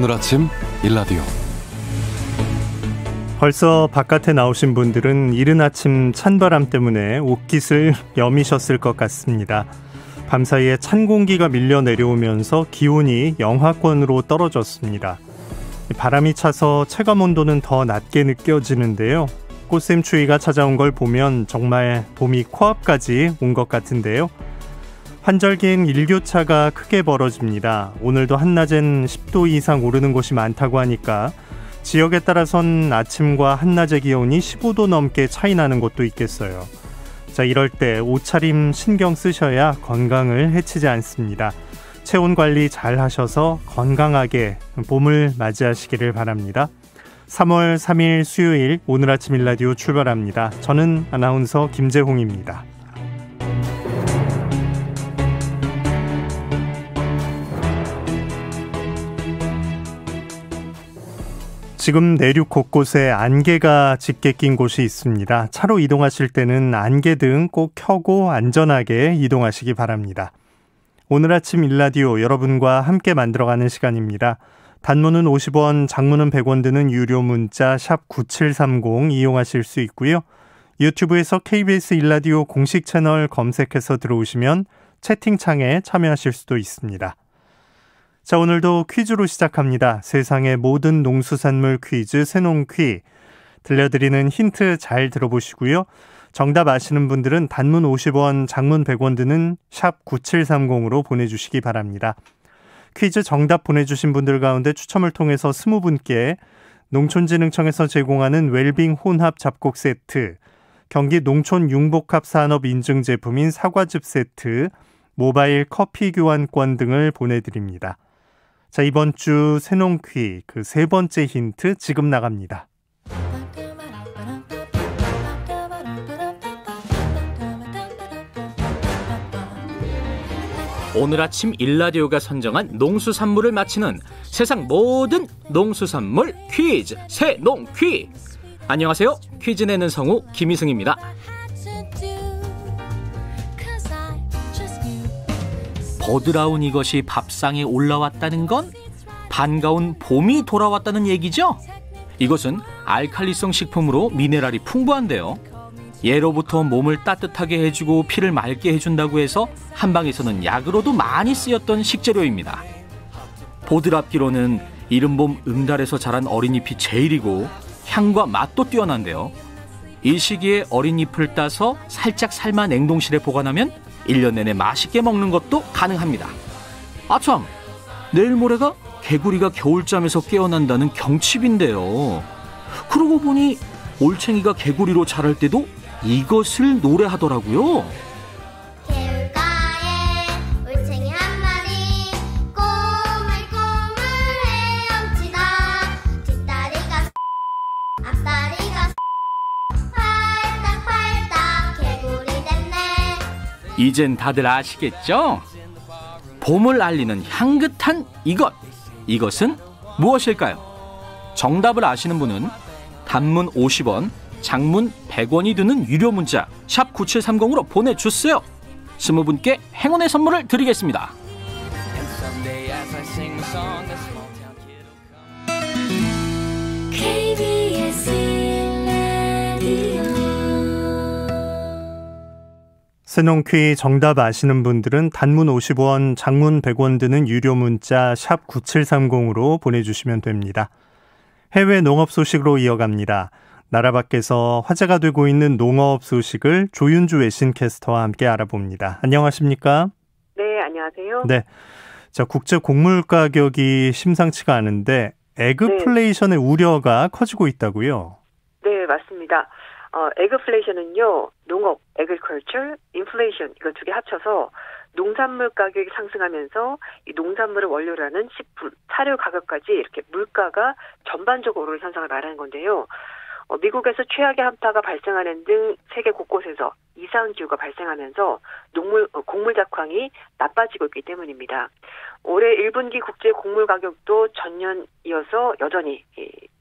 오늘 아침 일라디오. 벌써 바깥에 나오신 분들은 이른 아침 찬바람 때문에 옷깃을 여미셨을 것 같습니다. 밤사이에 찬 공기가 밀려 내려오면서 기온이 영하권으로 떨어졌습니다. 바람이 차서 체감온도는 더 낮게 느껴지는데요. 꽃샘추위가 찾아온 걸 보면 정말 봄이 코앞까지 온 것 같은데요. 환절기엔 일교차가 크게 벌어집니다. 오늘도 한낮엔 10도 이상 오르는 곳이 많다고 하니까 지역에 따라선 아침과 한낮의 기온이 15도 넘게 차이 나는 곳도 있겠어요. 자, 이럴 때 옷차림 신경 쓰셔야 건강을 해치지 않습니다. 체온 관리 잘 하셔서 건강하게 봄을 맞이하시기를 바랍니다. 3월 3일 수요일 오늘 아침 일라디오 출발합니다. 저는 아나운서 김재홍입니다. 지금 내륙 곳곳에 안개가 짙게 낀 곳이 있습니다. 차로 이동하실 때는 안개등 꼭 켜고 안전하게 이동하시기 바랍니다. 오늘 아침 일라디오 여러분과 함께 만들어가는 시간입니다. 단문은 50원, 장문은 100원 드는 유료 문자 샵 9730 이용하실 수 있고요. 유튜브에서 KBS 일라디오 공식 채널 검색해서 들어오시면 채팅창에 참여하실 수도 있습니다. 자, 오늘도 퀴즈로 시작합니다. 세상의 모든 농수산물 퀴즈 새농퀴. 들려드리는 힌트 잘 들어보시고요. 정답 아시는 분들은 단문 50원, 장문 100원 드는 샵 9730으로 보내주시기 바랍니다. 퀴즈 정답 보내주신 분들 가운데 추첨을 통해서 20분께 농촌진흥청에서 제공하는 웰빙 혼합 잡곡 세트, 경기 농촌융복합산업 인증 제품인 사과즙 세트, 모바일 커피 교환권 등을 보내드립니다. 자, 이번 주 새농퀴 그 세 번째 힌트 지금 나갑니다. 오늘 아침 일라디오가 선정한 농수산물을 맞히는 세상 모든 농수산물 퀴즈 새농퀴. 안녕하세요. 퀴즈 내는 성우 김희승입니다. 버드라운 이것이 밥상에 올라왔다는 건 반가운 봄이 돌아왔다는 얘기죠. 이것은 알칼리성 식품으로 미네랄이 풍부한데요. 예로부터 몸을 따뜻하게 해주고 피를 맑게 해준다고 해서 한방에서는 약으로도 많이 쓰였던 식재료입니다. 보드랍기로는 이른 봄 응달에서 자란 어린 잎이 제일이고 향과 맛도 뛰어난데요. 이 시기에 어린 잎을 따서 살짝 삶아 냉동실에 보관하면 1년 내내 맛있게 먹는 것도 가능합니다. 아참, 내일 모레가 개구리가 겨울잠에서 깨어난다는 경칩인데요. 그러고 보니 올챙이가 개구리로 자랄 때도 이것을 노래하더라고요. 개울가에 올챙이 한 마리 꼬물꼬물 헤엄치다 뒷다리가 앞다리가 팔딱팔딱 개구리 됐네. 이젠 다들 아시겠죠? 봄을 알리는 향긋한 이것은 무엇일까요? 정답을 아시는 분은 단문 50원, 장문 100원이 드는 유료 문자 샵 9730으로 보내주세요. 20분께 행운의 선물을 드리겠습니다. 새농퀴 정답 아시는 분들은 단문 50원, 장문 100원 드는 유료 문자 샵 9730으로 보내주시면 됩니다. 해외 농업 소식으로 이어갑니다. 나라 밖에서 화제가 되고 있는 농업 소식을 조윤주 외신캐스터와 함께 알아봅니다. 안녕하십니까? 네, 안녕하세요. 네, 자, 국제 곡물 가격이 심상치가 않은데 에그플레이션의 우려가 커지고 있다고요? 네, 맞습니다. 에그플레이션은요, 농업, agriculture, inflation 이거 두 개 합쳐서 농산물 가격이 상승하면서 이 농산물을 원료로 하는 식품, 사료 가격까지 이렇게 물가가 전반적으로 오르는 현상을 말하는 건데요. 미국에서 최악의 한파가 발생하는 등 세계 곳곳에서 이상기후가 발생하면서 곡물 작황이 나빠지고 있기 때문입니다. 올해 1분기 국제 곡물 가격도 전년 이어서 여전히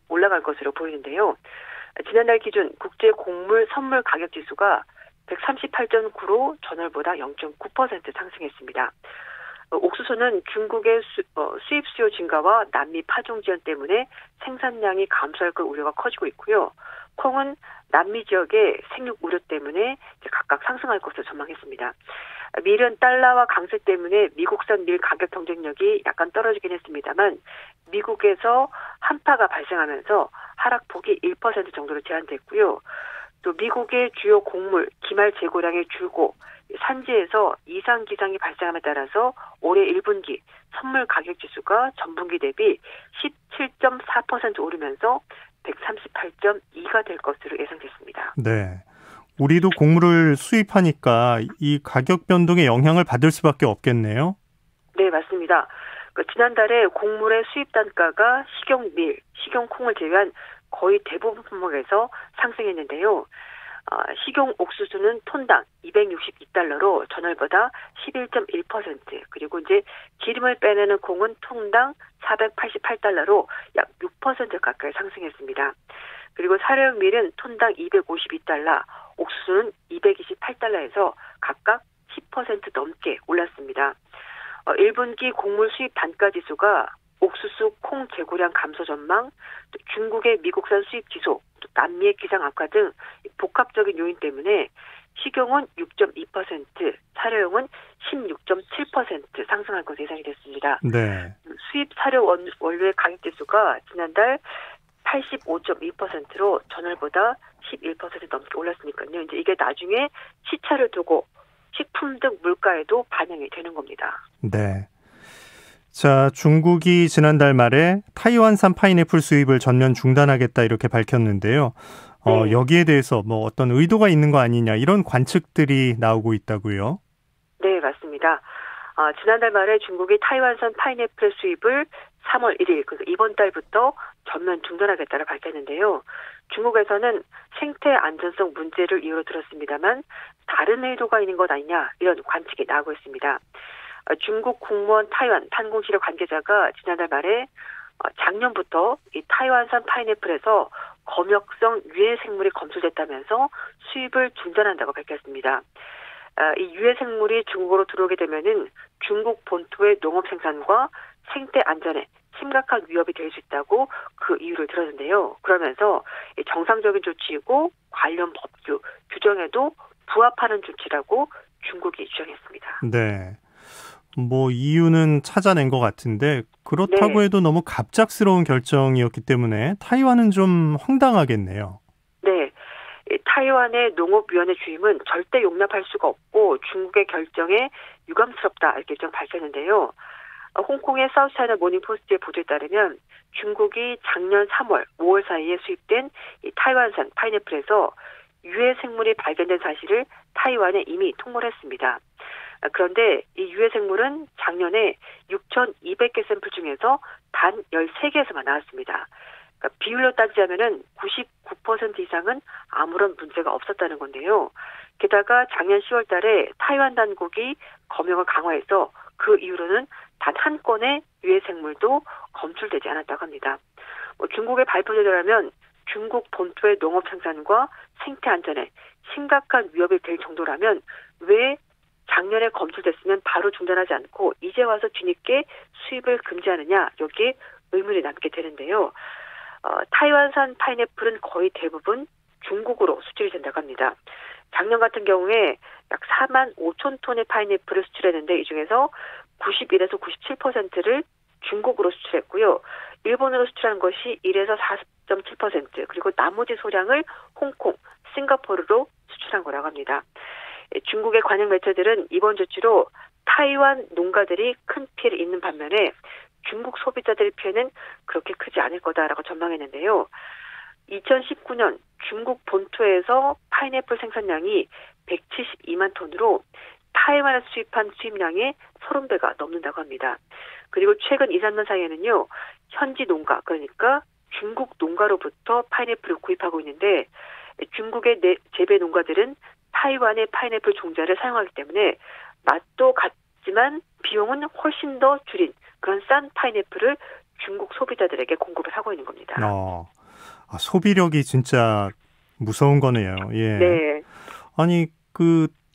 올라갈 것으로 보이는데요. 지난달 기준 국제 곡물 선물 가격 지수가 138.9로 전월보다 0.9% 상승했습니다. 옥수수는 중국의 수입 수요 증가와 남미 파종 지연 때문에 생산량이 감소할 그 우려가 커지고 있고요. 콩은 남미 지역의 생육 우려 때문에 각각 상승할 것으로 전망했습니다. 밀은 달러와 강세 때문에 미국산 밀 가격 경쟁력이 약간 떨어지긴 했습니다만 미국에서 한파가 발생하면서 하락폭이 1% 정도로 제한됐고요. 또 미국의 주요 곡물, 기말 재고량이 줄고 산지에서 이상 기상이 발생함에 따라서 올해 1분기 선물 가격 지수가 전분기 대비 17.4% 오르면서 138.2가 될 것으로 예상됐습니다. 네. 우리도 곡물을 수입하니까 이 가격 변동에 영향을 받을 수밖에 없겠네요. 네, 맞습니다. 지난달에 곡물의 수입 단가가 식용밀, 식용콩을 제외한 거의 대부분 품목에서 상승했는데요. 식용 옥수수는 톤당 262달러로 전월보다 11.1%, 그리고 이제 기름을 빼내는 콩은 톤당 488달러로 약 6% 가까이 상승했습니다. 그리고 사료용 밀은 톤당 252달러, 옥수수는 228달러에서 각각 10% 넘게 올랐습니다. 1분기 곡물 수입 단가 지수가 옥수수 콩 재고량 감소 전망, 또 중국의 미국산 수입 지속, 또 남미의 기상 악화 등 복합적인 요인 때문에 식용은 6.2%, 사료용은 16.7% 상승할 것으로 예상이 됐습니다. 네. 수입 사료 원료의 가격 지수가 지난달 85.2%로 전월보다 11% 넘게 올랐으니까요. 이제 이게 나중에 시차를 두고 식품 등 물가에도 반영이 되는 겁니다. 네. 자, 중국이 지난달 말에 타이완산 파인애플 수입을 전면 중단하겠다 이렇게 밝혔는데요. 네. 여기에 대해서 뭐 어떤 의도가 있는 거 아니냐 이런 관측들이 나오고 있다고요? 네, 맞습니다. 지난달 말에 중국이 타이완산 파인애플 수입을 3월 1일, 그러니까 이번 달부터 전면 중단하겠다를 밝혔는데요. 중국에서는 생태 안전성 문제를 이유로 들었습니다만 다른 의도가 있는 것 아니냐 이런 관측이 나오고 있습니다. 중국 국무원 타이완 판공실의 관계자가 지난달 말에 작년부터 이 타이완산 파인애플에서 검역성 유해 생물이 검출됐다면서 수입을 중단한다고 밝혔습니다. 이 유해 생물이 중국으로 들어오게 되면은 중국 본토의 농업 생산과 생태 안전에 심각한 위협이 될 수 있다고 그 이유를 들었는데요. 그러면서 정상적인 조치이고 관련 법규, 규정에도 부합하는 조치라고 중국이 주장했습니다. 네. 뭐 이유는 찾아낸 것 같은데 그렇다고 네. 해도 너무 갑작스러운 결정이었기 때문에 타이완은 좀 황당하겠네요. 네. 타이완의 농업위원회 주임은 절대 용납할 수가 없고 중국의 결정에 유감스럽다 이렇게 좀 밝혔는데요. 홍콩의 사우스차이나 모닝포스트의 보도에 따르면 중국이 작년 3월, 5월 사이에 수입된 이 타이완산 파인애플에서 유해 생물이 발견된 사실을 타이완에 이미 통보를 했습니다. 그런데 이 유해 생물은 작년에 6,200개 샘플 중에서 단 13개에서만 나왔습니다. 그러니까 비율로 따지자면은 99% 이상은 아무런 문제가 없었다는 건데요. 게다가 작년 10월 달에 타이완 당국이 검역을 강화해서 그 이후로는 단 한 건의 유해 생물도 검출되지 않았다고 합니다. 중국의 발표에 따르면 중국 본토의 농업 생산과 생태 안전에 심각한 위협이 될 정도라면 왜 작년에 검출됐으면 바로 중단하지 않고 이제 와서 뒤늦게 수입을 금지하느냐 여기에 의문이 남게 되는데요. 타이완산 파인애플은 거의 대부분 중국으로 수출이 된다고 합니다. 작년 같은 경우에 약 4만 5천 톤의 파인애플을 수출했는데 이 중에서 91에서 97%를 중국으로 수출했고요. 일본으로 수출한 것이 1에서 4.7%, 그리고 나머지 소량을 홍콩, 싱가포르로 수출한 거라고 합니다. 중국의 관영 매체들은 이번 조치로 타이완 농가들이 큰 피해를 입는 반면에 중국 소비자들의 피해는 그렇게 크지 않을 거다라고 전망했는데요. 2019년 중국 본토에서 파인애플 생산량이 172만 톤으로 타이완에서 수입한 수입량의 30배가 넘는다고 합니다. 그리고 최근 2, 3년 사이에는요. 현지 농가, 그러니까 중국 농가로부터 파인애플을 구입하고 있는데 중국의 재배 농가들은 타이완의 파인애플 종자를 사용하기 때문에 맛도 같지만 비용은 훨씬 더 줄인 그런 싼 파인애플을 중국 소비자들에게 공급을 하고 있는 겁니다. 소비력이 진짜 무서운 거네요. 예. 네. 아니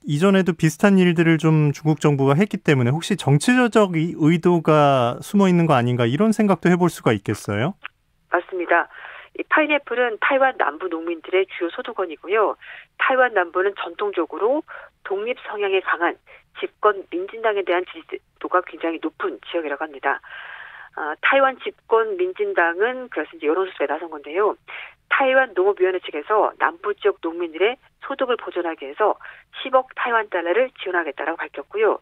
이전에도 비슷한 일들을 좀 중국 정부가 했기 때문에 혹시 정치적 의도가 숨어 있는 거 아닌가 이런 생각도 해볼 수가 있겠어요? 맞습니다. 이 파인애플은 타이완 남부 농민들의 주요 소득원이고요. 타이완 남부는 전통적으로 독립 성향이 강한 집권 민진당에 대한 지지도가 굉장히 높은 지역이라고 합니다. 타이완 집권 민진당은 그래서 이제 여론조사에 나선 건데요. 타이완 농업위원회 측에서 남부 지역 농민들의 소득을 보존하기 위해서 10억 타이완 달러를 지원하겠다라고 밝혔고요.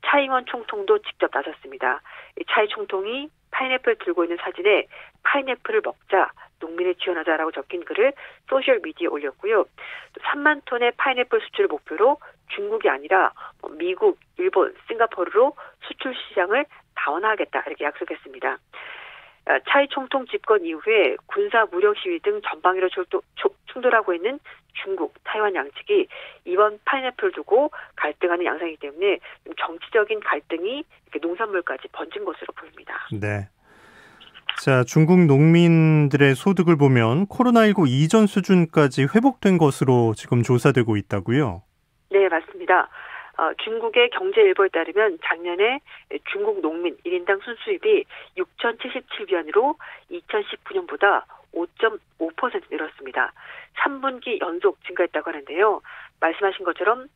차잉원 총통도 직접 나섰습니다. 이 차이 총통이 파인애플 들고 있는 사진에 파인애플을 먹자 농민을 지원하자라고 적힌 글을 소셜미디어에 올렸고요. 또 3만 톤의 파인애플 수출을 목표로 중국이 아니라 미국, 일본, 싱가포르로 수출 시장을 다원화하겠다 이렇게 약속했습니다. 차이 총통 집권 이후에 군사 무력 시위 등 전방위로 충돌하고 있는 중국, 타이완 양측이 이번 파인애플을 두고 갈등하는 양상이기 때문에 정치적인 갈등이 이렇게 농산물까지 번진 것으로 보입니다. 네. 자, 중국 농민들의 소득을 보면 코로나19 이전 수준까지 회복된 것으로 지금 조사되고 있다고요? 네, 맞습니다. 중국의 경제일보에 따르면 작년에 중국 농민 1인당 순수입이 6,077위안으로 2019년보다 5.5% 늘었습니다. 3분기 연속 증가했다고 하는데요. 말씀하신 것처럼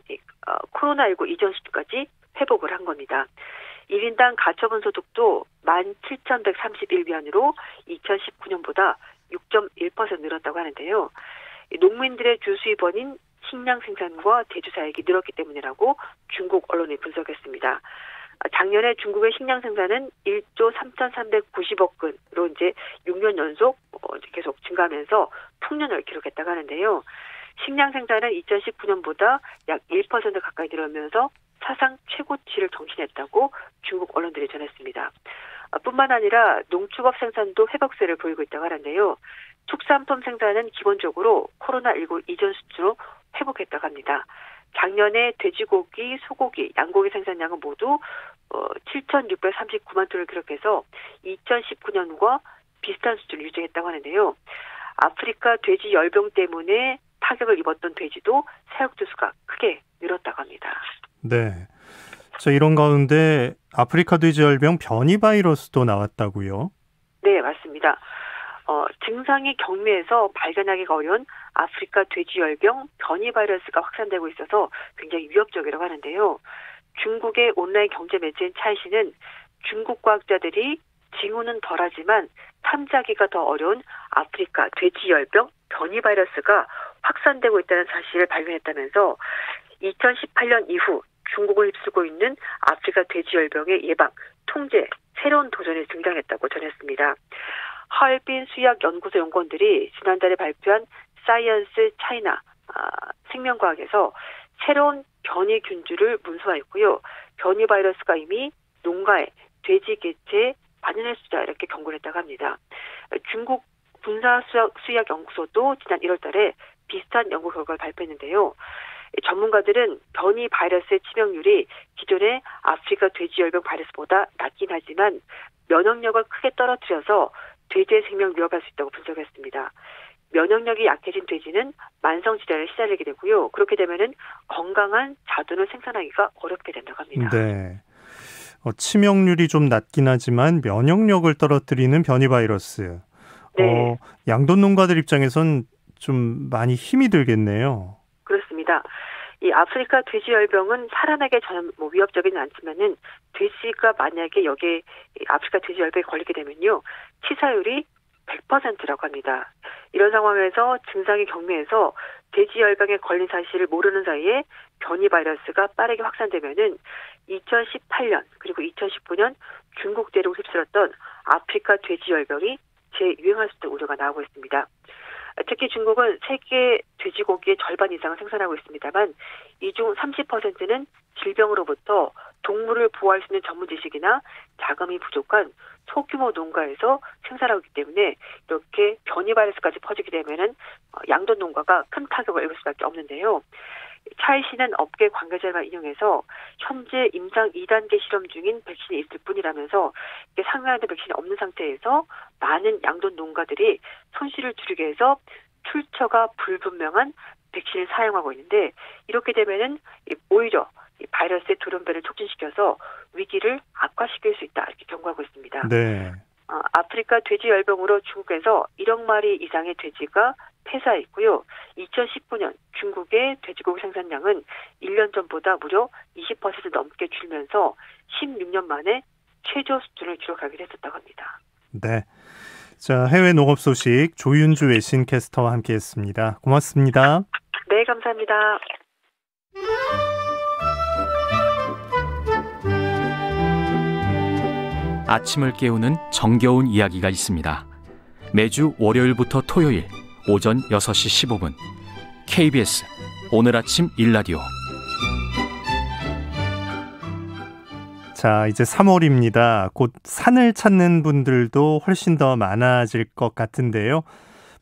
코로나19 이전 수준까지 회복을 한 겁니다. 1인당 가처분 소득도 17,131위안으로 2019년보다 6.1% 늘었다고 하는데요. 농민들의 주 수입원인 식량 생산과 대주사액이 늘었기 때문이라고 중국 언론이 분석했습니다. 작년에 중국의 식량 생산은 1조 3,390억 근으로 이제 6년 연속 계속 증가하면서 풍년을 기록했다고 하는데요. 식량 생산은 2019년보다 약 1% 가까이 늘어나면서 사상 최고치를 경신했다고 중국 언론들이 전했습니다. 뿐만 아니라 농축업 생산도 회복세를 보이고 있다고 하는데요. 축산품 생산은 기본적으로 코로나19 이전 수준으로 회복했다고 합니다. 작년에 돼지고기, 소고기, 양고기 생산량은 모두 7,639만 톤을 기록해서 2019년과 비슷한 수준을 유지했다고 하는데요. 아프리카 돼지 열병 때문에 타격을 입었던 돼지도 사육주 수가 크게 늘었다고 합니다. 네. 자, 이런 가운데 아프리카 돼지열병 변이 바이러스도 나왔다고요? 네, 맞습니다. 증상이 경미해서 발견하기가 어려운 아프리카 돼지열병 변이 바이러스가 확산되고 있어서 굉장히 위협적이라고 하는데요. 중국의 온라인 경제 매체인 차이시는 중국 과학자들이 징후는 덜하지만 탐지하기가 더 어려운 아프리카 돼지열병 변이 바이러스가 확산되고 있다는 사실을 발견했다면서 2018년 이후 중국을 휩쓸고 있는 아프리카 돼지열병의 예방, 통제, 새로운 도전이 등장했다고 전했습니다. 하얼빈 수의학연구소 연구원들이 지난달에 발표한 사이언스 차이나 생명과학에서 새로운 변이 균주를 문서화했고요. 변이 바이러스가 이미 농가에 돼지 개체에 반연했다 이렇게 경고를 했다고 합니다. 중국 군사수의학연구소도 지난 1월 달에 비슷한 연구 결과를 발표했는데요. 전문가들은 변이 바이러스의 치명률이 기존의 아프리카 돼지열병 바이러스보다 낮긴 하지만 면역력을 크게 떨어뜨려서 돼지의 생명 위협할 수 있다고 분석했습니다. 면역력이 약해진 돼지는 만성질환에 시달리게 되고요. 그렇게 되면은 건강한 자두를 생산하기가 어렵게 된다고 합니다. 네. 치명률이 좀 낮긴 하지만 면역력을 떨어뜨리는 변이 바이러스. 네. 양돈 농가들 입장에선 좀 많이 힘이 들겠네요. 그렇습니다. 이 아프리카 돼지열병은 사람에게 전혀 위협적이진 않지만은 돼지가 만약에 여기에 아프리카 돼지열병에 걸리게 되면요 치사율이 100%라고 합니다. 이런 상황에서 증상이 경미해서 돼지열병에 걸린 사실을 모르는 사이에 변이 바이러스가 빠르게 확산되면은 2018년 그리고 2019년 중국 대륙을 휩쓸었던 아프리카 돼지열병이 재유행할 수 있다는 우려가 나오고 있습니다. 특히 중국은 세계 돼지고기의 절반 이상을 생산하고 있습니다만 이 중 30%는 질병으로부터 동물을 보호할 수 있는 전문 지식이나 자금이 부족한 소규모 농가에서 생산하고 있기 때문에 이렇게 변이 바이러스까지 퍼지게 되면은 양돈 농가가 큰 타격을 입을 수밖에 없는데요. 차이시는 업계 관계자를 인용해서 현재 임상 2단계 실험 중인 백신이 있을 뿐이라면서 상용화된 백신이 없는 상태에서 많은 양돈 농가들이 손실을 줄이기 위해서 출처가 불분명한 백신을 사용하고 있는데 이렇게 되면은 오히려 이 바이러스의 돌연변을 촉진시켜서 위기를 악화시킬 수 있다 이렇게 경고하고 있습니다. 네. 아프리카 돼지 열병으로 중국에서 1억 마리 이상의 돼지가 폐사했고요. 2019년 중국의 돼지고기 생산량은 1년 전보다 무려 20% 넘게 줄면서 16년 만에 최저 수준을 기록하게 됐었다고 합니다. 네. 자, 해외 농업 소식 조윤주 외신 캐스터와 함께했습니다. 고맙습니다. 네, 감사합니다. 아침을 깨우는 정겨운 이야기가 있습니다. 매주 월요일부터 토요일 오전 6시 15분 KBS 오늘 아침 일라디오. 자, 이제 3월입니다. 곧 산을 찾는 분들도 훨씬 더 많아질 것 같은데요.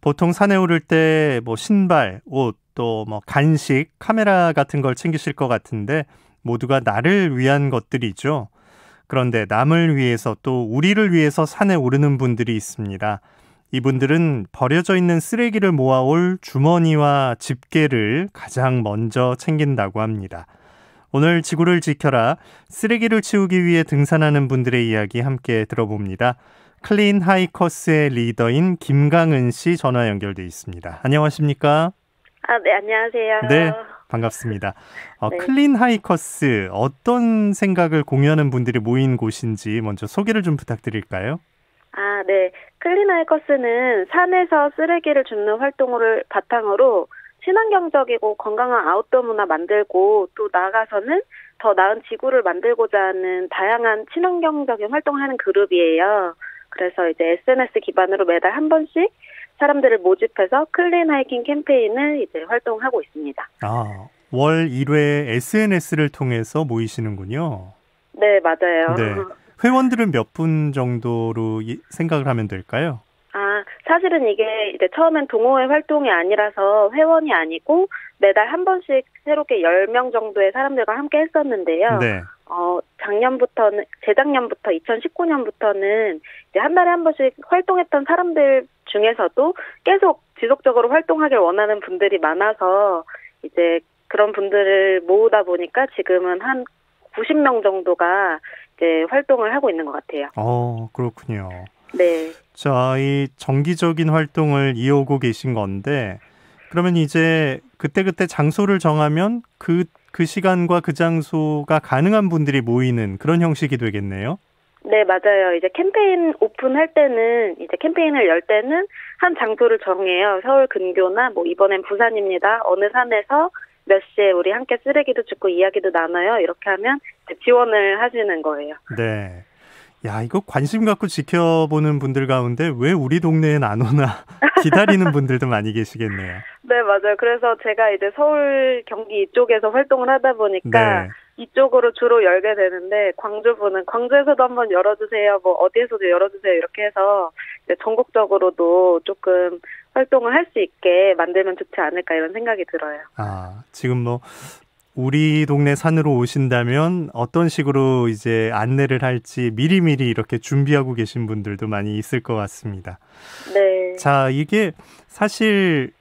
보통 산에 오를 때 뭐 신발, 옷, 또 뭐 간식, 카메라 같은 걸 챙기실 것 같은데 모두가 나를 위한 것들이죠. 그런데 남을 위해서 또 우리를 위해서 산에 오르는 분들이 있습니다. 이분들은 버려져 있는 쓰레기를 모아올 주머니와 집게를 가장 먼저 챙긴다고 합니다. 오늘 지구를 지켜라, 쓰레기를 치우기 위해 등산하는 분들의 이야기 함께 들어봅니다. 클린 하이커스의 리더인 김강은 씨 전화 연결돼 있습니다. 안녕하십니까? 네, 안녕하세요. 네, 반갑습니다. 네. 클린 하이커스, 어떤 생각을 공유하는 분들이 모인 곳인지 먼저 소개를 좀 부탁드릴까요? 네. 클린 하이커스는 산에서 쓰레기를 줍는 활동을 바탕으로 친환경적이고 건강한 아웃도어 문화 만들고 또 나아가서는 더 나은 지구를 만들고자 하는 다양한 친환경적인 활동을 하는 그룹이에요. 그래서 이제 SNS 기반으로 매달 한 번씩 사람들을 모집해서 클린 하이킹 캠페인을 이제 활동하고 있습니다. 월 1회 SNS를 통해서 모이시는군요. 네, 맞아요. 네. 회원들은 몇 분 정도로 생각을 하면 될까요? 사실은 이게 이제 처음엔 동호회 활동이 아니라서 회원이 아니고 매달 한 번씩 새롭게 10명 정도의 사람들과 함께 했었는데요. 네. 재작년부터 2019년부터는 이제 한 달에 한 번씩 활동했던 사람들 중에서도 계속 지속적으로 활동하길 원하는 분들이 많아서 이제 그런 분들을 모으다 보니까 지금은 한 90명 정도가 이제 활동을 하고 있는 것 같아요. 그렇군요. 네. 자, 이 정기적인 활동을 이어오고 계신 건데, 그러면 이제 그때그때 장소를 정하면 그 시간과 그 장소가 가능한 분들이 모이는 그런 형식이 되겠네요? 네, 맞아요. 이제 캠페인 오픈할 때는, 이제 캠페인을 열 때는 한 장소를 정해요. 서울 근교나 이번엔 부산입니다. 어느 산에서 몇 시에 우리 함께 쓰레기도 줍고 이야기도 나눠요. 이렇게 하면 지원을 하시는 거예요. 네. 야, 이거 관심 갖고 지켜보는 분들 가운데 왜 우리 동네엔 안 오나 기다리는 분들도 많이 계시겠네요. 네, 맞아요. 그래서 제가 이제 서울, 경기 이쪽에서 활동을 하다 보니까 이쪽으로 주로 열게 되는데 광주분은 광주에서도 한번 열어주세요. 어디에서도 열어주세요. 이렇게 해서 이제 전국적으로도 조금 활동을 할 수 있게 만들면 좋지 않을까 이런 생각이 들어요. 지금 우리 동네 산으로 오신다면 어떤 식으로 이제 안내를 할지 미리미리 이렇게 준비하고 계신 분들도 많이 있을 것 같습니다. 네. 자, 이게 사실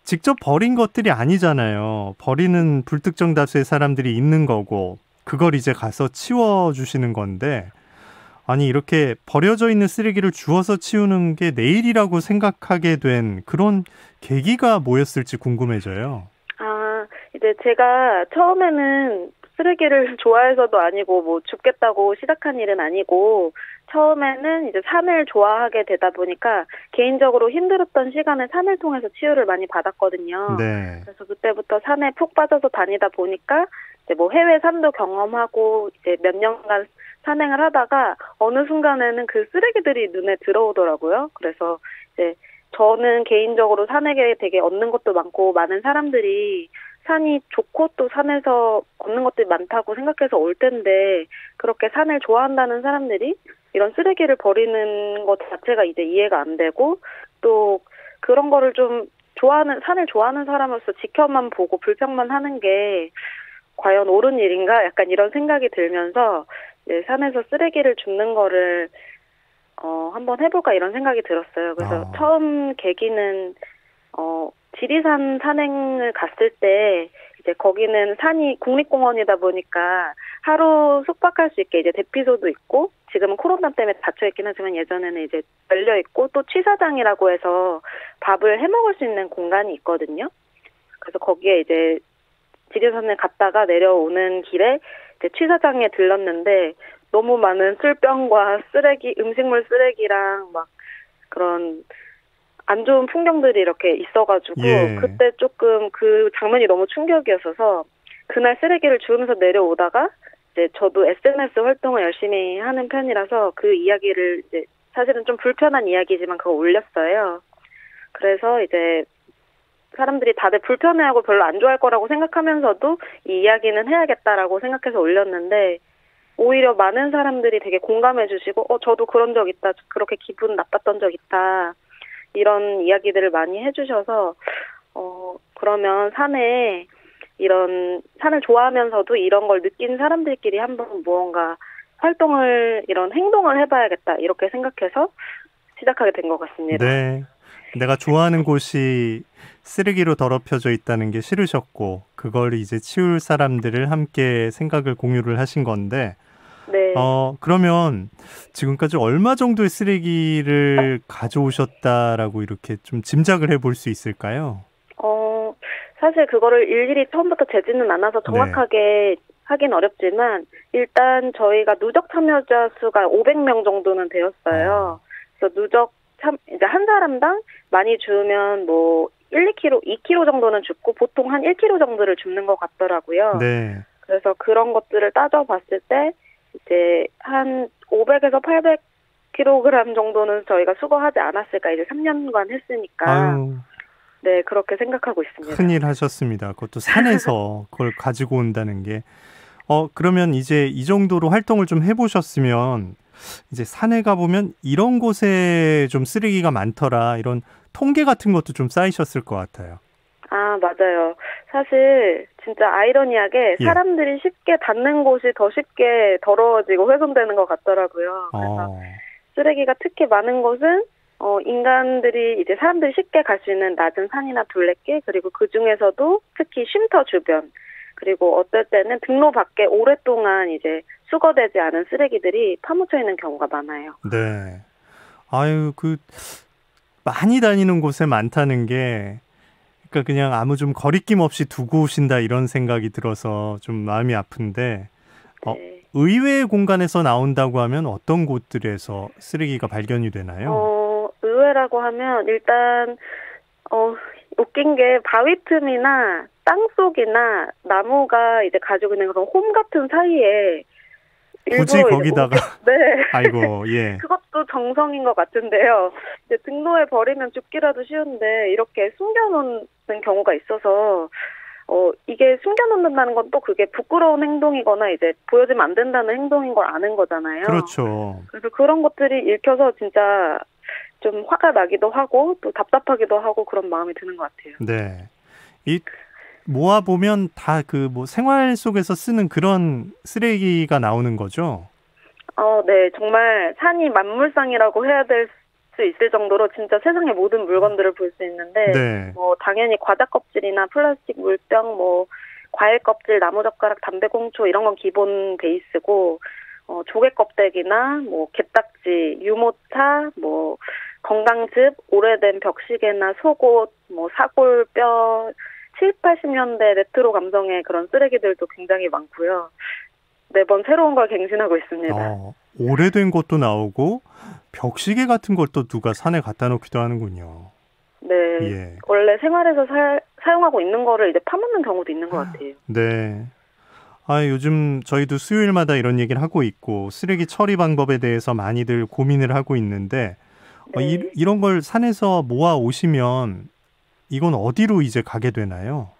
직접 버린 것들이 아니잖아요. 버리는 불특정 다수의 사람들이 있는 거고 그걸 이제 가서 치워주시는 건데, 아니 이렇게 버려져 있는 쓰레기를 주워서 치우는 게 내일이라고 생각하게 된 그런 계기가 뭐였을지 궁금해져요. 이제 제가 처음에는 쓰레기를 좋아해서도 아니고 줍겠다고 시작한 일은 아니고 처음에는 이제 산을 좋아하게 되다 보니까 개인적으로 힘들었던 시간에 산을 통해서 치유를 많이 받았거든요. 네. 그래서 그때부터 산에 푹 빠져서 다니다 보니까 이제 해외 산도 경험하고 이제 몇 년간 산행을 하다가 어느 순간에는 그 쓰레기들이 눈에 들어오더라고요. 그래서 이제 저는 개인적으로 산에게 되게 얻는 것도 많고 많은 사람들이 산이 좋고 또 산에서 얻는 것들이 많다고 생각해서 올 텐데 그렇게 산을 좋아한다는 사람들이 이런 쓰레기를 버리는 것 자체가 이제 이해가 안 되고 또 그런 거를 좀 산을 좋아하는 사람으로서 지켜만 보고 불평만 하는 게 과연 옳은 일인가? 약간 이런 생각이 들면서 산에서 쓰레기를 줍는 거를 한번 해볼까 이런 생각이 들었어요. 그래서 처음 계기는 지리산 산행을 갔을 때 이제 거기는 산이 국립공원이다 보니까 하루 숙박할 수 있게 이제 대피소도 있고 지금은 코로나 때문에 닫혀 있긴 하지만 예전에는 이제 열려 있고 또 취사장이라고 해서 밥을 해 먹을 수 있는 공간이 있거든요. 그래서 거기에 이제 지리산을 갔다가 내려오는 길에 이제 취사장에 들렀는데 너무 많은 술병과 쓰레기, 음식물 쓰레기랑 막 그런 안 좋은 풍경들이 이렇게 있어가지고 예. 그때 조금 그 장면이 너무 충격이었어서 그날 쓰레기를 주우면서 내려오다가 이제 저도 SNS 활동을 열심히 하는 편이라서 그 이야기를 이제 사실은 좀 불편한 이야기지만 그거 올렸어요. 그래서 이제 사람들이 다들 불편해하고 별로 안 좋아할 거라고 생각하면서도 이 이야기는 해야겠다라고 생각해서 올렸는데 오히려 많은 사람들이 되게 공감해 주시고 저도 그런 적 있다. 그렇게 기분 나빴던 적 있다. 이런 이야기들을 많이 해주셔서 그러면 산에 이런 산을 좋아하면서도 이런 걸 느낀 사람들끼리 한번 무언가 활동을 이런 행동을 해봐야겠다 이렇게 생각해서 시작하게 된 것 같습니다. 네. 내가 좋아하는 곳이 쓰레기로 더럽혀져 있다는 게 싫으셨고 그걸 이제 치울 사람들을 함께 생각을 공유를 하신 건데 네. 그러면 지금까지 얼마 정도의 쓰레기를 가져오셨다라고 이렇게 좀 짐작을 해볼 수 있을까요? 사실 그거를 일일이 처음부터 재지는 않아서 정확하게 하긴 어렵지만 일단 저희가 누적 참여자 수가 500명 정도는 되었어요. 그래서 누적 이제 한 사람당 많이 주우면 뭐 1, 2kg 정도는 줍고 보통 한 1kg 정도를 줍는 것 같더라고요. 네. 그래서 그런 것들을 따져봤을 때 이제 한 500에서 800kg 정도는 저희가 수거하지 않았을까 이제 3년간 했으니까 아유, 네 그렇게 생각하고 있습니다. 큰일 하셨습니다. 그것도 산에서 그걸 가지고 온다는 게 그러면 이제 이 정도로 활동을 좀 해보셨으면 이제 산에 가보면 이런 곳에 좀 쓰레기가 많더라 이런 통계 같은 것도 좀 쌓이셨을 것 같아요. 아, 맞아요. 사실 진짜 아이러니하게 예. 사람들이 쉽게 닿는 곳이 더 쉽게 더러워지고 훼손되는 것 같더라고요. 그래서 쓰레기가 특히 많은 곳은 인간들이 이제 사람들이 쉽게 갈 수 있는 낮은 산이나 둘레길 그리고 그 중에서도 특히 쉼터 주변 그리고 어떨 때는 등로 밖에 오랫동안 이제 수거되지 않은 쓰레기들이 파묻혀 있는 경우가 많아요. 네. 아유, 많이 다니는 곳에 많다는 게, 그러니까 그냥 아무 좀 거리낌 없이 두고 오신다 이런 생각이 들어서 좀 마음이 아픈데, 네. 의외의 공간에서 나온다고 하면 어떤 곳들에서 쓰레기가 발견이 되나요? 의외라고 하면 일단, 웃긴 게 바위 틈이나 땅속이나 나무가 이제 가지고 있는 그런 홈 같은 사이에 굳이 거기다가 네. 아이고 예. 그것도 정성인 것 같은데요. 이제 등로에 버리면 줍기라도 쉬운데 이렇게 숨겨놓는 경우가 있어서 이게 숨겨놓는다는 건 또 그게 부끄러운 행동이거나 이제 보여지면 안 된다는 행동인 걸 아는 거잖아요. 그렇죠. 그래서 그런 것들이 읽혀서 진짜 좀 화가 나기도 하고 또 답답하기도 하고 그런 마음이 드는 것 같아요. 네. 이 모아 보면 다 생활 속에서 쓰는 그런 쓰레기가 나오는 거죠. 네, 정말 산이 만물상이라고 해야 될 수 있을 정도로 진짜 세상의 모든 물건들을 볼 수 있는데, 네. 당연히 과자 껍질이나 플라스틱 물병, 과일 껍질, 나무젓가락, 담배꽁초 이런 건 기본 베이스고, 조개 껍데기나 게딱지, 유모차, 건강즙, 오래된 벽시계나 속옷, 사골뼈, 70, 80년대 레트로 감성의 그런 쓰레기들도 굉장히 많고요. 매번 새로운 걸 갱신하고 있습니다. 오래된 것도 나오고 벽시계 같은 것도 누가 산에 갖다 놓기도 하는군요. 네. 예. 원래 생활에서 사용하고 있는 거를 이제 파묻는 경우도 있는 것 같아요. 네. 요즘 저희도 수요일마다 이런 얘기를 하고 있고 쓰레기 처리 방법에 대해서 많이들 고민을 하고 있는데 네. 이런 걸 산에서 모아 오시면 이건 어디로 이제 가게 되나요?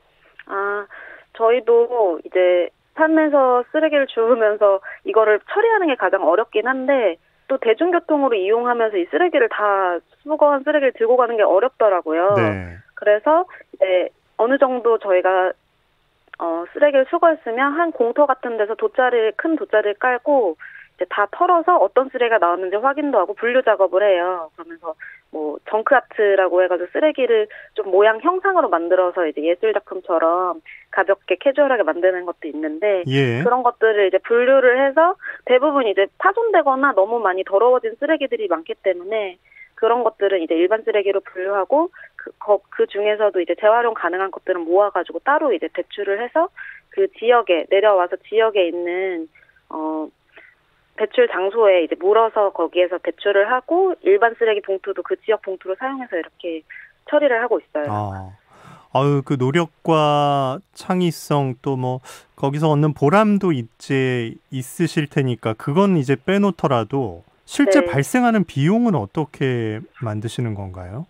저희도 이제 산에서 쓰레기를 주우면서 이거를 처리하는 게 가장 어렵긴 한데 또 대중교통으로 이용하면서 이 쓰레기를 다 수거한 쓰레기를 들고 가는 게 어렵더라고요. 네. 그래서 이제 어느 정도 저희가 쓰레기를 수거했으면 한 공터 같은 데서 큰 돗자리를 깔고 이제 이제 다 털어서 어떤 쓰레기가 나왔는지 확인도 하고 분류 작업을 해요. 그러면서 뭐 정크 아트라고 해가지고 쓰레기를 좀 모양 형상으로 만들어서 이제 예술 작품처럼 가볍게 캐주얼하게 만드는 것도 있는데 예. 그런 것들을 이제 분류를 해서 대부분 이제 파손되거나 너무 많이 더러워진 쓰레기들이 많기 때문에 그런 것들은 이제 일반 쓰레기로 분류하고 그 중에서도 이제 재활용 가능한 것들은 모아가지고 따로 이제 배출을 해서 그 지역에 내려와서 지역에 있는 배출 장소에 이제 물어서 거기에서 배출을 하고 일반 쓰레기 봉투도 그 지역 봉투로 사용해서 이렇게 처리를 하고 있어요. 아유, 그 노력과 창의성 또 뭐 거기서 얻는 보람도 있으실 테니까 그건 이제 빼놓더라도 실제 네. 발생하는 비용은 어떻게 만드시는 건가요?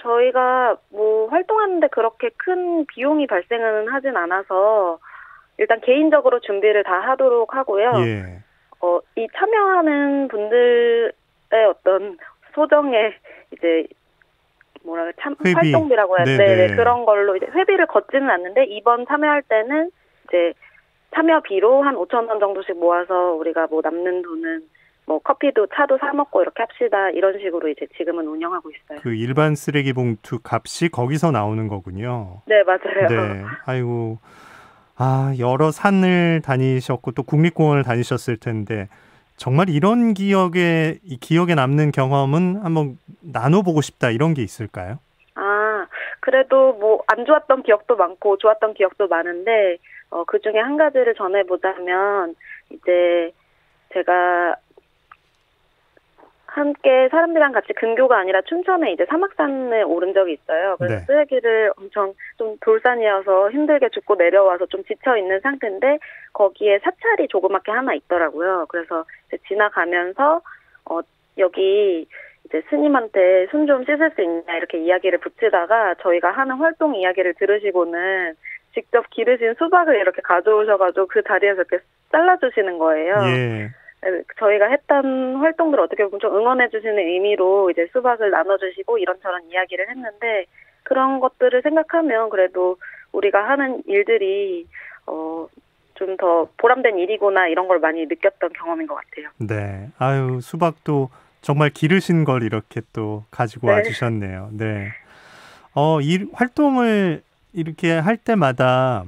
저희가 뭐 활동하는데 그렇게 큰 비용이 발생은 하진 않아서 일단 개인적으로 준비를 다 하도록 하고요. 예. 이 참여하는 분들의 어떤 소정의 이제 회비. 활동비라고 해야 네네. 네, 그런 걸로 이제 회비를 걷지는 않는데 이번 참여할 때는 이제 참여비로 한 5,000원 정도씩 모아서 우리가 뭐 남는 돈은 뭐 커피도 차도 사 먹고 이렇게 합시다 이런 식으로 이제 지금은 운영하고 있어요. 그 일반 쓰레기 봉투 값이 거기서 나오는 거군요. 네, 맞아요. 네. 아이고. 여러 산을 다니셨고 또 국립공원을 다니셨을 텐데 정말 이런 기억에 남는 경험은 한번 나눠보고 싶다 이런 게 있을까요? 그래도 뭐 안 좋았던 기억도 많고 좋았던 기억도 많은데 그 중에 한 가지를 전해보자면 이제 제가 함께 사람들이랑 같이 근교가 아니라 춘천에 이제 사막산에 오른 적이 있어요. 그래서 네. 쓰레기를 엄청 좀 돌산이어서 힘들게 줍고 내려와서 좀 지쳐 있는 상태인데 거기에 사찰이 조그맣게 하나 있더라고요. 그래서 이제 지나가면서 여기 이제 스님한테 손 좀 씻을 수 있냐 이렇게 이야기를 붙이다가 저희가 하는 활동 이야기를 들으시고는 직접 기르신 수박을 이렇게 가져오셔가지고 그 자리에서 이렇게 잘라주시는 거예요. 예. 저희가 했던 활동들을 어떻게 보면 좀 응원해주시는 의미로 이제 수박을 나눠주시고 이런저런 이야기를 했는데 그런 것들을 생각하면 그래도 우리가 하는 일들이 좀 더 보람된 일이구나 이런 걸 많이 느꼈던 경험인 것 같아요. 네. 아유, 수박도 정말 기르신 걸 이렇게 또 가지고 네. 와주셨네요. 네. 이 활동을 이렇게 할 때마다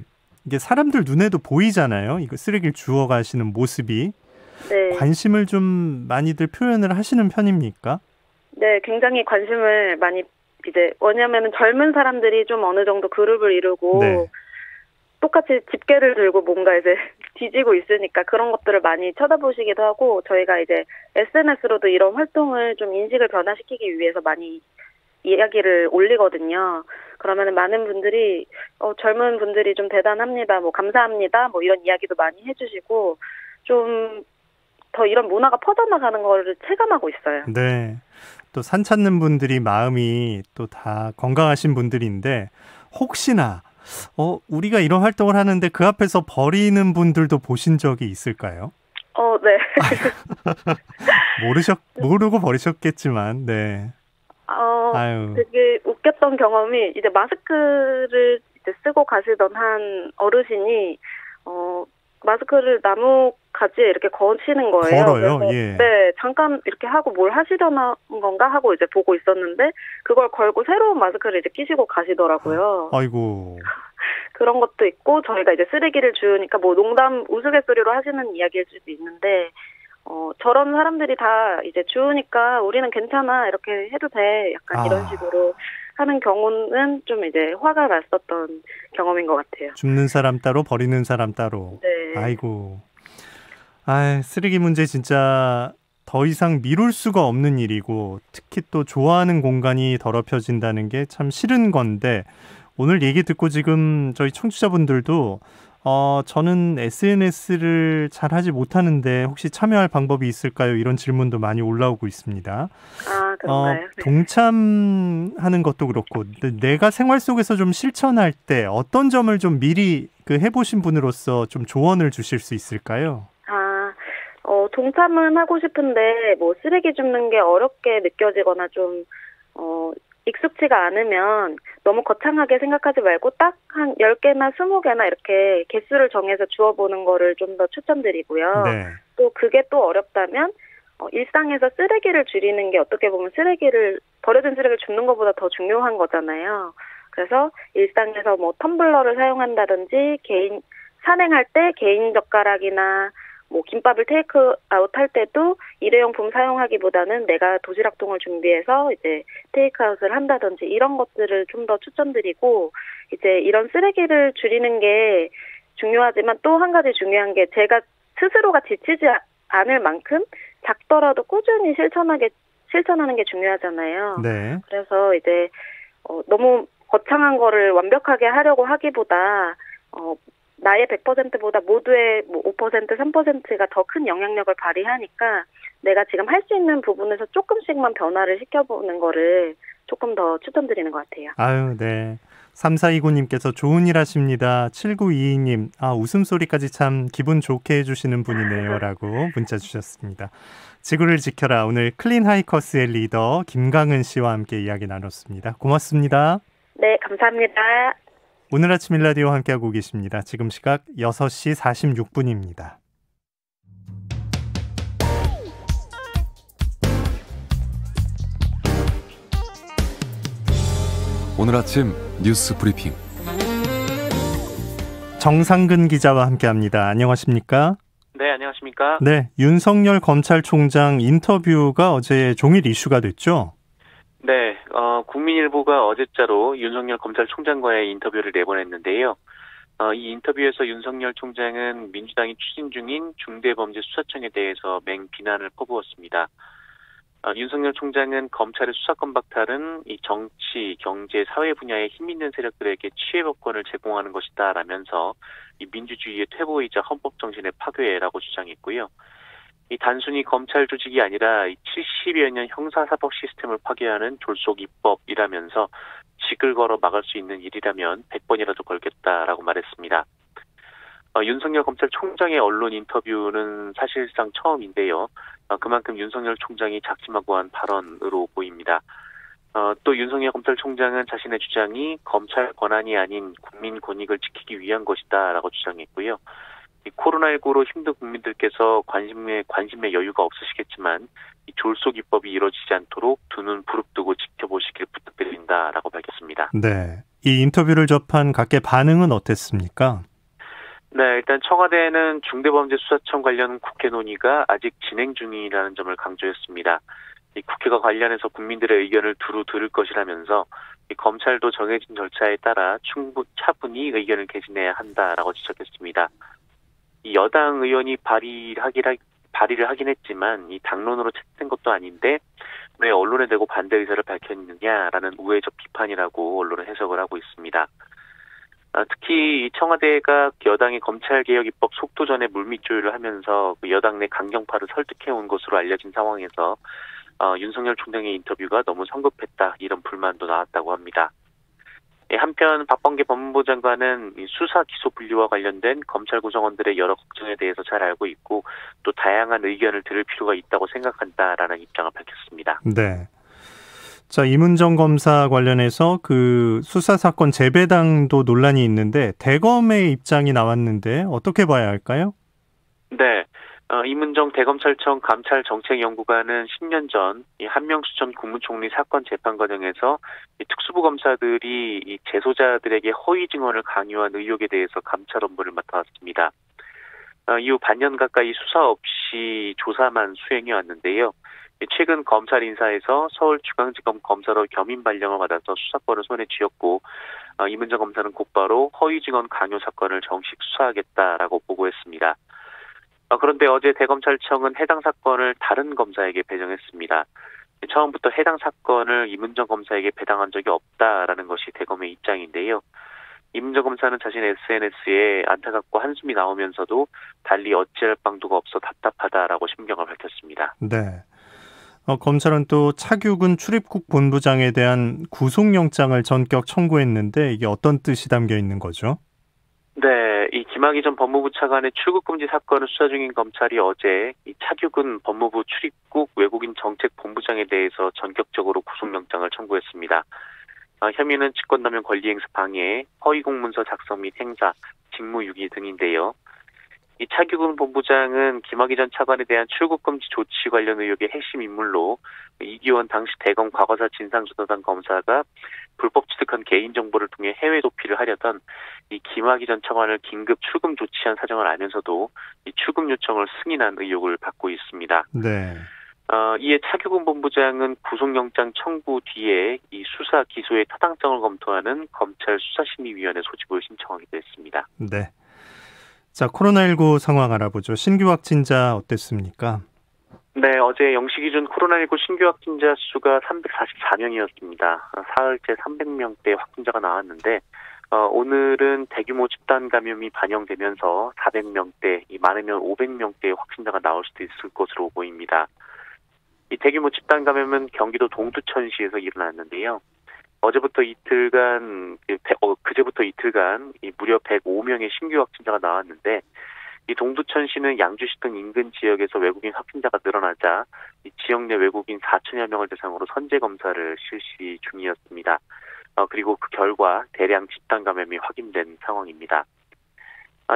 이게 사람들 눈에도 보이잖아요. 이거 쓰레기를 주워 가시는 모습이. 네. 관심을 좀 많이들 표현을 하시는 편입니까? 네, 굉장히 관심을 많이 왜냐면은 젊은 사람들이 좀 어느 정도 그룹을 이루고 네. 똑같이 집게를 들고 뭔가 이제 뒤지고 있으니까 그런 것들을 많이 쳐다보시기도 하고 저희가 이제 SNS로도 이런 활동을 좀 인식을 변화시키기 위해서 많이 이야기를 올리거든요. 그러면은 많은 분들이 젊은 분들이 좀 대단합니다, 뭐 감사합니다, 뭐 이런 이야기도 많이 해주시고 좀 더 이런 문화가 퍼져나가는 거를 체감하고 있어요. 네. 또 산 찾는 분들이 마음이 또 다 건강하신 분들인데 혹시나 우리가 이런 활동을 하는데 그 앞에서 버리는 분들도 보신 적이 있을까요? 네. 모르고 버리셨겠지만, 네. 아유. 되게 웃겼던 경험이 이제 마스크를 이제 쓰고 가시던 한 어르신이 마스크를 나무 가지에 이렇게 거시는 거예요. 걸어요? 그래서 예. 네, 잠깐 이렇게 하고 뭘 하시려는 건가 하고 이제 보고 있었는데 그걸 걸고 새로운 마스크를 이제 끼시고 가시더라고요. 아이고. 그런 것도 있고 저희가 이제 쓰레기를 주우니까 뭐 농담 우스갯소리로 하시는 이야기일 수도 있는데 저런 사람들이 다 이제 주우니까 우리는 괜찮아 이렇게 해도 돼 약간 이런 식으로 하는 경우는 좀 이제 화가 났었던 경험인 것 같아요. 줍는 사람 따로 버리는 사람 따로. 네. 아이고. 쓰레기 문제 진짜 더 이상 미룰 수가 없는 일이고 특히 또 좋아하는 공간이 더럽혀진다는 게 참 싫은 건데 오늘 얘기 듣고 지금 저희 청취자분들도 저는 SNS를 잘 하지 못하는데 혹시 참여할 방법이 있을까요? 이런 질문도 많이 올라오고 있습니다. 그런가요? 네. 동참하는 것도 그렇고 내가 생활 속에서 좀 실천할 때 어떤 점을 좀 미리 해보신 분으로서 좀 조언을 주실 수 있을까요? 동참은 하고 싶은데 뭐 쓰레기 줍는 게 어렵게 느껴지거나 좀 익숙치가 않으면 너무 거창하게 생각하지 말고 딱 한 10개나 20개나 이렇게 개수를 정해서 주워보는 거를 좀 더 추천드리고요. 네. 또 그게 또 어렵다면 일상에서 쓰레기를 줄이는 게 어떻게 보면 버려진 쓰레기를 줍는 것보다 더 중요한 거잖아요. 그래서 일상에서 뭐 텀블러를 사용한다든지 산행할 때 개인 젓가락이나 뭐 김밥을 테이크아웃 할 때도 일회용품 사용하기보다는 내가 도시락통을 준비해서 이제 테이크아웃을 한다든지 이런 것들을 좀 더 추천드리고, 이제 이런 쓰레기를 줄이는 게 중요하지만 또 한 가지 중요한 게 제가 스스로가 지치지 않을 만큼 작더라도 꾸준히 실천하는 게 중요하잖아요. 네. 그래서 이제 너무 거창한 거를 완벽하게 하려고 하기보다 나의 100%보다 모두의 뭐 5%, 3%가 더 큰 영향력을 발휘하니까 내가 지금 할 수 있는 부분에서 조금씩만 변화를 시켜보는 거를 조금 더 추천드리는 것 같아요. 아유, 네. 3429님께서 좋은 일 하십니다. 7922님, 웃음소리까지 참 기분 좋게 해주시는 분이네요. 라고 문자 주셨습니다. 지구를 지켜라. 오늘 클린 하이커스의 리더 김강은 씨와 함께 이야기 나눴습니다. 고맙습니다. 네, 감사합니다. 오늘 아침 일라디오 함께하고 계십니다. 지금 시각 6시 46분입니다. 오늘 아침 뉴스 브리핑 정상근 기자와 함께합니다. 안녕하십니까? 네, 안녕하십니까? 네, 윤석열 검찰총장 인터뷰가 어제 종일 이슈가 됐죠? 네, 국민일보가 어제자로 윤석열 검찰총장과의 인터뷰를 내보냈는데요. 이 인터뷰에서 윤석열 총장은 민주당이 추진 중인 중대범죄수사청에 대해서 맹비난을 퍼부었습니다. 윤석열 총장은 검찰의 수사권 박탈은 이 정치, 경제, 사회 분야에 힘있는 세력들에게 치외법권을 제공하는 것이다 라면서 이 민주주의의 퇴보이자 헌법 정신의 파괴라고 주장했고요. 이 단순히 검찰 조직이 아니라 70여 년 형사사법 시스템을 파괴하는 졸속 입법이라면서 직을 걸어 막을 수 있는 일이라면 100번이라도 걸겠다라고 말했습니다. 윤석열 검찰총장의 언론 인터뷰는 사실상 처음인데요. 그만큼 윤석열 총장이 작심하고 한 발언으로 보입니다. 또 윤석열 검찰총장은 자신의 주장이 검찰 권한이 아닌 국민 권익을 지키기 위한 것이다 라고 주장했고요. 이 코로나19로 힘든 국민들께서 관심의 여유가 없으시겠지만 이 졸속 입법이 이루어지지 않도록 두 눈 부릅뜨고 지켜보시길 부탁드린다라고 밝혔습니다. 네, 이 인터뷰를 접한 각계 반응은 어땠습니까? 네, 일단 청와대는 중대범죄수사청 관련 국회 논의가 아직 진행 중이라는 점을 강조했습니다. 이 국회가 관련해서 국민들의 의견을 두루 들을 것이라면서 이 검찰도 정해진 절차에 따라 차분히 의견을 개진해야 한다라고 지적했습니다. 이 여당 의원이 발의를 하긴 했지만 이 당론으로 채택된 것도 아닌데 왜 언론에 대고 반대 의사를 밝혔느냐라는 우회적 비판이라고 언론은 해석을 하고 있습니다. 특히 청와대가 여당이 검찰개혁 입법 속도전에 물밑 조율을 하면서 여당 내 강경파를 설득해온 것으로 알려진 상황에서 윤석열 총장의 인터뷰가 너무 성급했다 이런 불만도 나왔다고 합니다. 한편 박범계 법무부 장관은 수사 기소 분리와 관련된 검찰 구성원들의 여러 걱정에 대해서 잘 알고 있고 또 다양한 의견을 들을 필요가 있다고 생각한다라는 입장을 밝혔습니다. 네. 자, 이문정 검사 관련해서 그 수사 사건 재배당도 논란이 있는데 대검의 입장이 나왔는데 어떻게 봐야 할까요? 네. 이문정 대검찰청 감찰정책연구관은 10년 전 이 한명수 전 국무총리 사건 재판 과정에서 이 특수부 검사들이 이 재소자들에게 허위 증언을 강요한 의혹에 대해서 감찰 업무를 맡아왔습니다. 이후 반년 가까이 수사 없이 조사만 수행해 왔는데요. 최근 검찰 인사에서 서울중앙지검 검사로 겸임 발령을 받아서 수사권을 손에 쥐었고 이문정 검사는 곧바로 허위 증언 강요 사건을 정식 수사하겠다라고 보고했습니다. 그런데 어제 대검찰청은 해당 사건을 다른 검사에게 배정했습니다. 처음부터 해당 사건을 이문정 검사에게 배당한 적이 없다라는 것이 대검의 입장인데요. 이문정 검사는 자신의 SNS에 안타깝고 한숨이 나오면서도 달리 어찌할 방도가 없어 답답하다라고 심경을 밝혔습니다. 네. 검찰은 또 차규근 출입국 본부장에 대한 구속영장을 전격 청구했는데 이게 어떤 뜻이 담겨 있는 거죠? 네, 이 김학의 전 법무부 차관의 출국금지 사건을 수사 중인 검찰이 어제 이 차규근 법무부 출입국 외국인 정책 본부장에 대해서 전격적으로 구속영장을 청구했습니다. 혐의는 직권남용 권리행사 방해, 허위 공문서 작성 및 행사, 직무유기 등인데요. 이 차규근 본부장은 김학의 전 차관에 대한 출국 금지 조치 관련 의혹의 핵심 인물로 이기원 당시 대검 과거사 진상조사단 검사가 불법 취득한 개인정보를 통해 해외 도피를 하려던 이 김학의 전 차관을 긴급 출금 조치한 사정을 알면서도 이 출금 요청을 승인한 의혹을 받고 있습니다. 네. 이에 차규근 본부장은 구속영장 청구 뒤에 이 수사 기소의 타당성을 검토하는 검찰 수사심의위원회 소집을 신청하기도 했습니다. 네. 자, 코로나19 상황 알아보죠. 신규 확진자 어땠습니까? 네, 어제 0시 기준 코로나19 신규 확진자 수가 344명이었습니다. 사흘째 300명대 확진자가 나왔는데 오늘은 대규모 집단 감염이 반영되면서 400명대, 많으면 500명대의 확진자가 나올 수도 있을 것으로 보입니다. 이 대규모 집단 감염은 경기도 동두천시에서 일어났는데요. 어제부터 이틀간, 그제부터 이틀간 무려 105명의 신규 확진자가 나왔는데, 이 동두천시는 양주시 등 인근 지역에서 외국인 확진자가 늘어나자 이 지역 내 외국인 4천여 명을 대상으로 선제 검사를 실시 중이었습니다. 그리고 그 결과 대량 집단 감염이 확인된 상황입니다.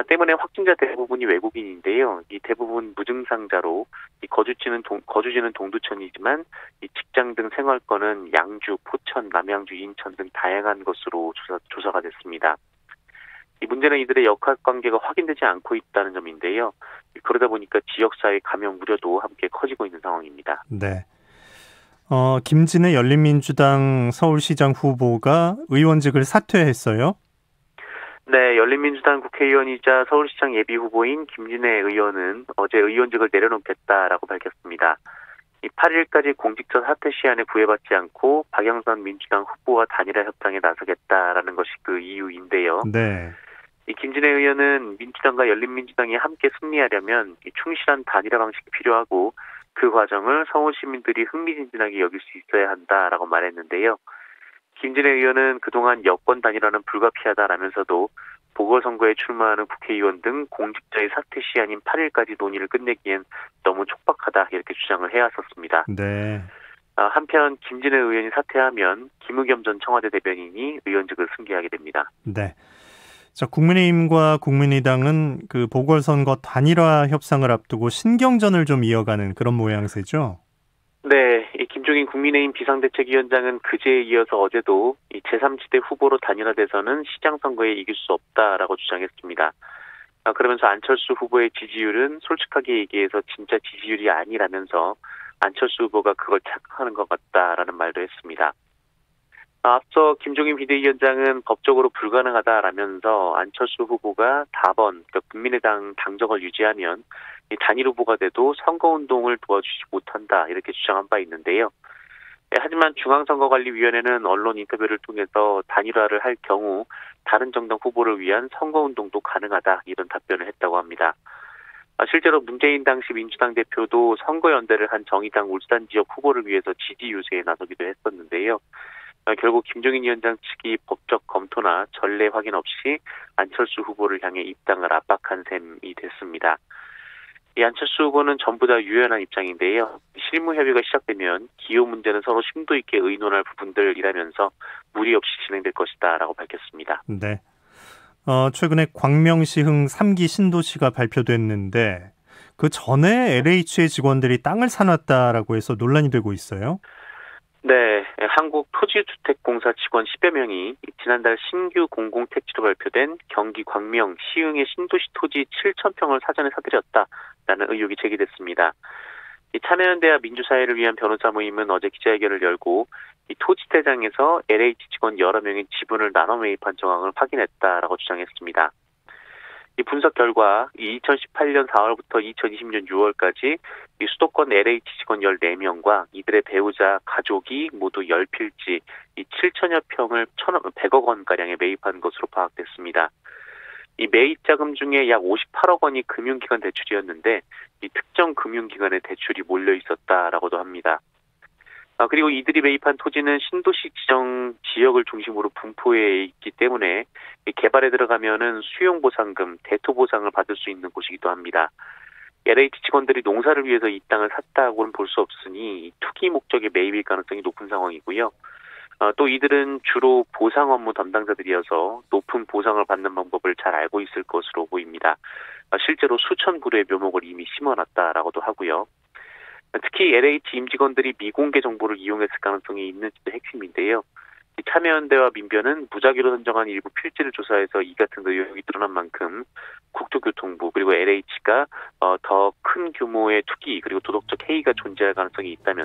때문에 확진자 대부분이 외국인인데요. 이 대부분 무증상자로 이 거주지는 동두천이지만 이 직장 등 생활권은 양주, 포천, 남양주, 인천 등 다양한 것으로 조사가 됐습니다. 이 문제는 이들의 역학관계가 확인되지 않고 있다는 점인데요. 그러다 보니까 지역사회 감염 우려도 함께 커지고 있는 상황입니다. 네. 김진애 열린민주당 서울시장 후보가 의원직을 사퇴했어요. 네, 열린민주당 국회의원이자 서울시장 예비후보인 김진애 의원은 어제 의원직을 내려놓겠다라고 밝혔습니다. 8일까지 공직자 사퇴 시한에 부여받지 않고 박영선 민주당 후보와 단일화 협상에 나서겠다라는 것이 그 이유인데요. 네. 이 김진애 의원은 민주당과 열린민주당이 함께 승리하려면 충실한 단일화 방식이 필요하고 그 과정을 서울 시민들이 흥미진진하게 여길 수 있어야 한다라고 말했는데요. 김진애 의원은 그동안 여권 단일화는 불가피하다라면서도 보궐선거에 출마하는 국회의원 등 공직자의 사퇴 시한인 8일까지 논의를 끝내기엔 너무 촉박하다 이렇게 주장을 해왔었습니다. 네. 한편 김진애 의원이 사퇴하면 김의겸 전 청와대 대변인이 의원직을 승계하게 됩니다. 네. 자, 국민의힘과 국민의당은 그 보궐선거 단일화 협상을 앞두고 신경전을 좀 이어가는 그런 모양새죠? 네, 이 김종인 국민의힘 비상대책위원장은 그제에 이어서 어제도 이 제3지대 후보로 단일화돼서는 시장 선거에 이길 수 없다라고 주장했습니다. 그러면서 안철수 후보의 지지율은 솔직하게 얘기해서 진짜 지지율이 아니라면서 안철수 후보가 그걸 착각하는 것 같다라는 말도 했습니다. 앞서 김종인 비대위원장은 법적으로 불가능하다라면서 안철수 후보가 4번, 그러니까 국민의당 당적을 유지하면 이 단일 후보가 돼도 선거운동을 도와주지 못한다 이렇게 주장한 바 있는데요. 하지만 중앙선거관리위원회는 언론 인터뷰를 통해서 단일화를 할 경우 다른 정당 후보를 위한 선거운동도 가능하다 이런 답변을 했다고 합니다. 실제로 문재인 당시 민주당 대표도 선거연대를 한 정의당 울산 지역 후보를 위해서 지지 유세에 나서기도 했었는데요. 결국 김종인 위원장 측이 법적 검토나 전례 확인 없이 안철수 후보를 향해 입당을 압박한 셈이 됐습니다. 이 안철수 후보는 전부 다 유연한 입장인데요. 실무 협의가 시작되면 기호 문제는 서로 심도 있게 의논할 부분들이라면서 무리 없이 진행될 것이다라고 밝혔습니다. 네. 최근에 광명시흥 3기 신도시가 발표됐는데 그 전에 LH의 직원들이 땅을 사놨다라고 해서 논란이 되고 있어요. 네, 한국토지주택공사 직원 10여 명이 지난달 신규 공공택지로 발표된 경기 광명 시흥의 신도시 토지 7,000평을 사전에 사들였다라는 의혹이 제기됐습니다. 이 참여연대와 민주사회를 위한 변호사 모임은 어제 기자회견을 열고 이 토지대장에서 LH 직원 여러 명의 지분을 나눠 매입한 정황을 확인했다라고 주장했습니다. 이 분석 결과 2018년 4월부터 2020년 6월까지 이 수도권 LH 직원 14명과 이들의 배우자, 가족이 모두 10필지 이 7천여 평을 1,100억 원가량에 매입한 것으로 파악됐습니다. 이 매입 자금 중에 약 58억 원이 금융기관 대출이었는데 이 특정 금융기관의 대출이 몰려 있었다라고도 합니다. 그리고 이들이 매입한 토지는 신도시 지정 지역을 중심으로 분포해 있기 때문에 개발에 들어가면은 수용보상금, 대토보상을 받을 수 있는 곳이기도 합니다. LH 직원들이 농사를 위해서 이 땅을 샀다고는 볼 수 없으니 투기 목적의 매입일 가능성이 높은 상황이고요. 또 이들은 주로 보상 업무 담당자들이어서 높은 보상을 받는 방법을 잘 알고 있을 것으로 보입니다. 실제로 수천 그루의 묘목을 이미 심어놨다라고도 하고요. 특히 LH 임직원들이 미공개 정보를 이용했을 가능성이 있는지도 핵심인데요. 참여연대와 민변은 무작위로 선정한 일부 필지를 조사해서 이 같은 의혹이 드러난 만큼 국토교통부 그리고 LH가 더 큰 규모의 투기 그리고 도덕적 해이가 존재할 가능성이 있다면서